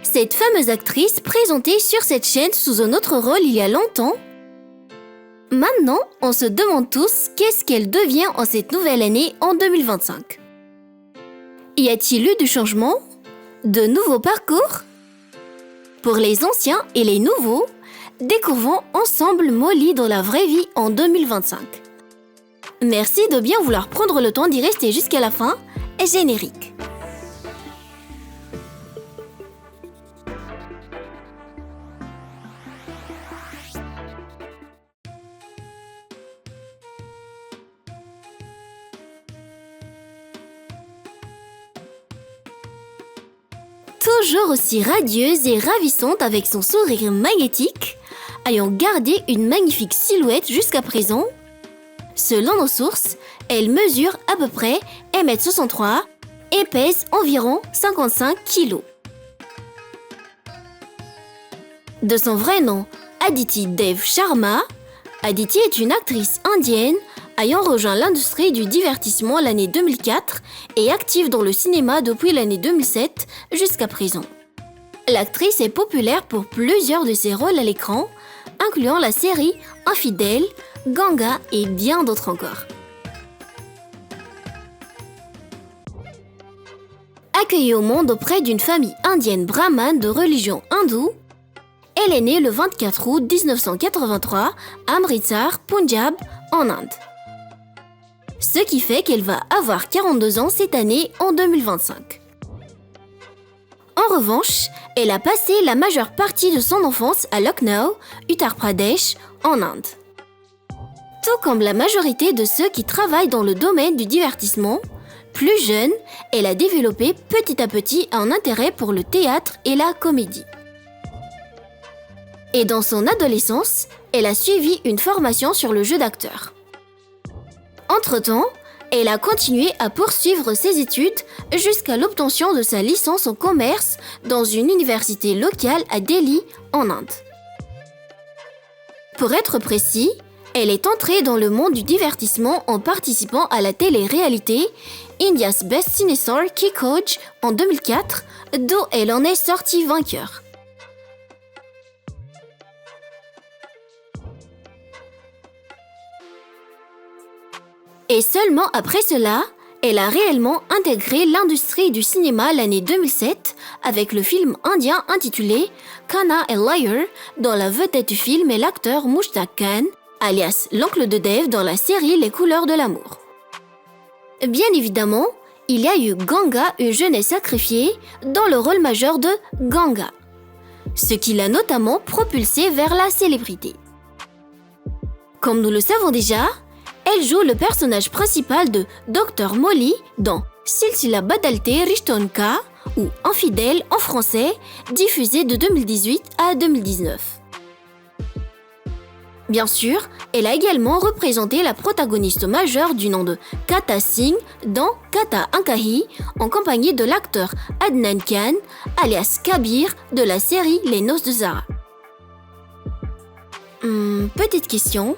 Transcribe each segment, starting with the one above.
Cette fameuse actrice présentée sur cette chaîne sous un autre rôle il y a longtemps. Maintenant, on se demande tous qu'est-ce qu'elle devient en cette nouvelle année en 2025. Y a-t-il eu du changement? De nouveaux parcours? Pour les anciens et les nouveaux, découvrons ensemble Molly dans la vraie vie en 2025. Merci de bien vouloir prendre le temps d'y rester jusqu'à la fin. Générique. Toujours aussi radieuse et ravissante avec son sourire magnétique, ayant gardé une magnifique silhouette jusqu'à présent, selon nos sources, elle mesure à peu près 1,63 m et pèse environ 55 kg. De son vrai nom, Aditi Dev Sharma, Aditi est une actrice indienne ayant rejoint l'industrie du divertissement l'année 2004 et active dans le cinéma depuis l'année 2007 jusqu'à présent. L'actrice est populaire pour plusieurs de ses rôles à l'écran, incluant la série Infidèle, Ganga et bien d'autres encore. Accueillie au monde auprès d'une famille indienne brahmane de religion hindoue, elle est née le 24 août 1983 à Amritsar, Punjab, en Inde. Ce qui fait qu'elle va avoir 42 ans cette année en 2025. En revanche, elle a passé la majeure partie de son enfance à Lucknow, Uttar Pradesh, en Inde. Tout comme la majorité de ceux qui travaillent dans le domaine du divertissement, plus jeune, elle a développé petit à petit un intérêt pour le théâtre et la comédie. Et dans son adolescence, elle a suivi une formation sur le jeu d'acteur. Entre-temps, elle a continué à poursuivre ses études jusqu'à l'obtention de sa licence en commerce dans une université locale à Delhi, en Inde. Pour être précis, elle est entrée dans le monde du divertissement en participant à la télé-réalité India's Best Cinestar Coach en 2004, dont elle en est sortie vainqueur. Et seulement après cela, elle a réellement intégré l'industrie du cinéma l'année 2007 avec le film indien intitulé Kanha a Liar, dont la vedette du film est l'acteur Mushtaq Khan, alias l'oncle de Dev dans la série Les couleurs de l'amour. Bien évidemment, il y a eu Ganga, une jeunesse sacrifiée, dans le rôle majeur de Ganga, ce qui l'a notamment propulsée vers la célébrité. Comme nous le savons déjà, elle joue le personnage principal de Dr Molly dans Silsila Badalte Rishton Ka, ou Infidèle en français, diffusé de 2018 à 2019. Bien sûr, elle a également représenté la protagoniste majeure du nom de Kata Singh dans Kata Ankahi, en compagnie de l'acteur Adnan Khan, alias Kabir, de la série Les Noces de Zara. Petite question.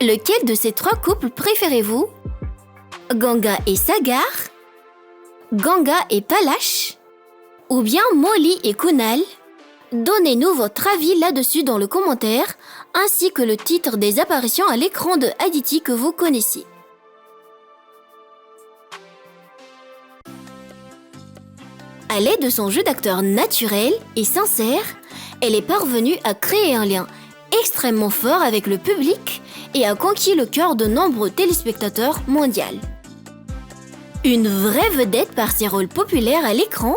Lequel de ces trois couples préférez-vous? Ganga et Sagar? Ganga et Palash? Ou bien Molly et Kunal? Donnez-nous votre avis là-dessus dans le commentaire, ainsi que le titre des apparitions à l'écran de Aditi que vous connaissiez. À l'aide de son jeu d'acteur naturel et sincère, elle est parvenue à créer un lien extrêmement fort avec le public et a conquis le cœur de nombreux téléspectateurs mondiaux. Une vraie vedette par ses rôles populaires à l'écran,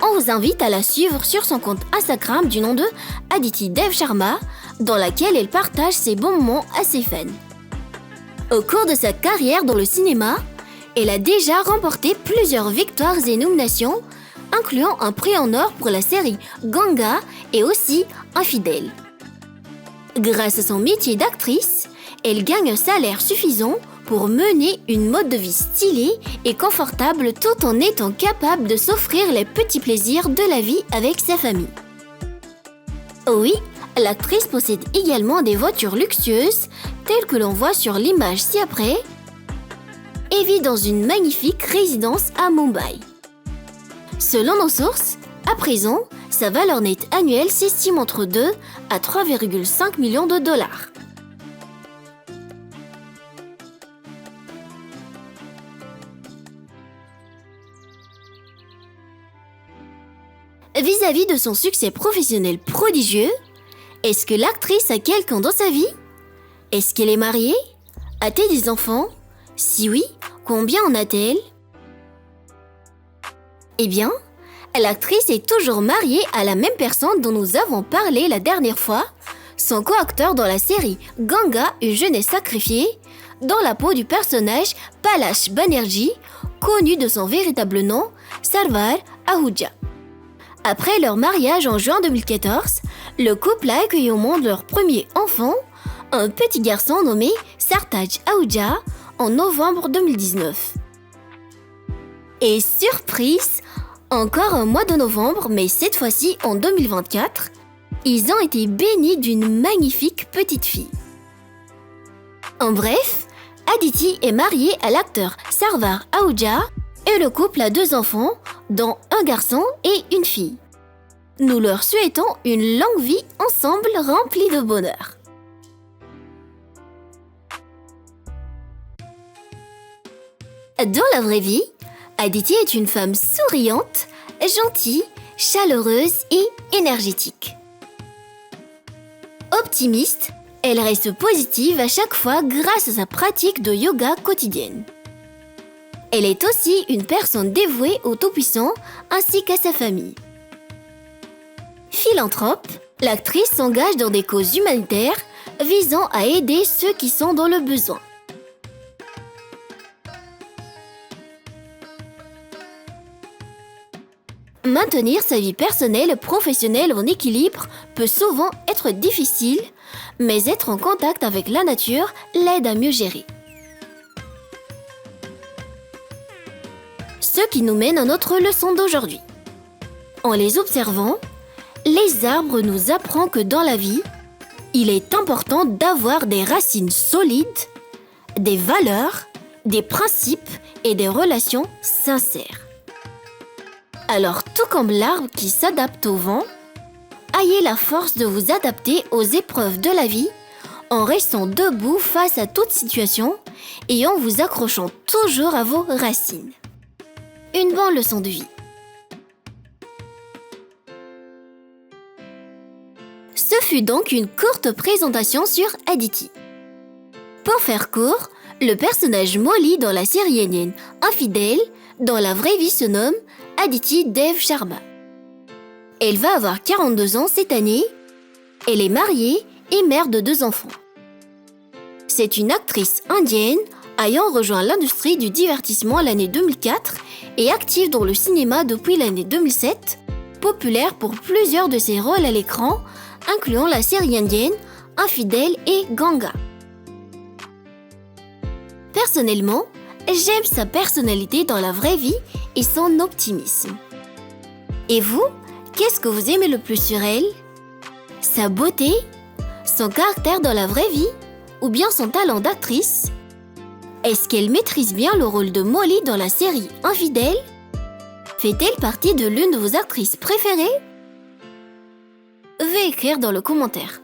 on vous invite à la suivre sur son compte Instagram du nom de Aditi Dev Sharma, dans laquelle elle partage ses bons moments à ses fans. Au cours de sa carrière dans le cinéma, elle a déjà remporté plusieurs victoires et nominations, incluant un prix en or pour la série Ganga et aussi Infidèle. Grâce à son métier d'actrice, elle gagne un salaire suffisant pour mener une mode de vie stylée et confortable tout en étant capable de s'offrir les petits plaisirs de la vie avec sa famille. Oui, l'actrice possède également des voitures luxueuses telles que l'on voit sur l'image ci-après et vit dans une magnifique résidence à Mumbai. Selon nos sources, À présent, sa valeur nette annuelle s'estime entre 2 à 3,5 millions de dollars. Vis-à-vis de son succès professionnel prodigieux, est-ce que l'actrice a quelqu'un dans sa vie? Est-ce qu'elle est mariée? A-t-elle des enfants? Si oui, combien en a-t-elle? Eh bien, l'actrice est toujours mariée à la même personne dont nous avons parlé la dernière fois, son co-acteur dans la série Ganga, une jeunesse sacrifiée, dans la peau du personnage Palash Banerjee, connu de son véritable nom, Sarwar Ahuja. Après leur mariage en juin 2014, le couple a accueilli au monde leur premier enfant, un petit garçon nommé Sartaj Ahuja, en novembre 2019. Et surprise, encore un mois de novembre, mais cette fois-ci en 2024, ils ont été bénis d'une magnifique petite fille. En bref, Aditi est mariée à l'acteur Sarwar Ahuja et le couple a 2 enfants, dont un garçon et une fille. Nous leur souhaitons une longue vie ensemble remplie de bonheur. Dans la vraie vie, Aditi est une femme souriante, gentille, chaleureuse et énergétique. Optimiste, elle reste positive à chaque fois grâce à sa pratique de yoga quotidienne. Elle est aussi une personne dévouée au Tout-Puissant ainsi qu'à sa famille. Philanthrope, l'actrice s'engage dans des causes humanitaires visant à aider ceux qui sont dans le besoin. Maintenir sa vie personnelle et professionnelle en équilibre peut souvent être difficile, mais être en contact avec la nature l'aide à mieux gérer. Ce qui nous mène à notre leçon d'aujourd'hui. En les observant, les arbres nous apprennent que dans la vie, il est important d'avoir des racines solides, des valeurs, des principes et des relations sincères. Alors, tout comme l'arbre qui s'adapte au vent, ayez la force de vous adapter aux épreuves de la vie en restant debout face à toute situation et en vous accrochant toujours à vos racines. Une bonne leçon de vie. Ce fut donc une courte présentation sur Aditi. Pour faire court, le personnage Molly dans la série indienne Infidèle, dans la vraie vie se nomme Aditi Dev Sharma. Elle va avoir 42 ans cette année. Elle est mariée et mère de 2 enfants. C'est une actrice indienne ayant rejoint l'industrie du divertissement l'année 2004 et active dans le cinéma depuis l'année 2007, populaire pour plusieurs de ses rôles à l'écran, incluant la série indienne Infidèle et Ganga. Personnellement, j'aime sa personnalité dans la vraie vie et son optimisme. Et vous, qu'est-ce que vous aimez le plus sur elle? Sa beauté? Son caractère dans la vraie vie? Ou bien son talent d'actrice? Est-ce qu'elle maîtrise bien le rôle de Molly dans la série Infidèle? Fait-elle partie de l'une de vos actrices préférées? Veuillez écrire dans le commentaire.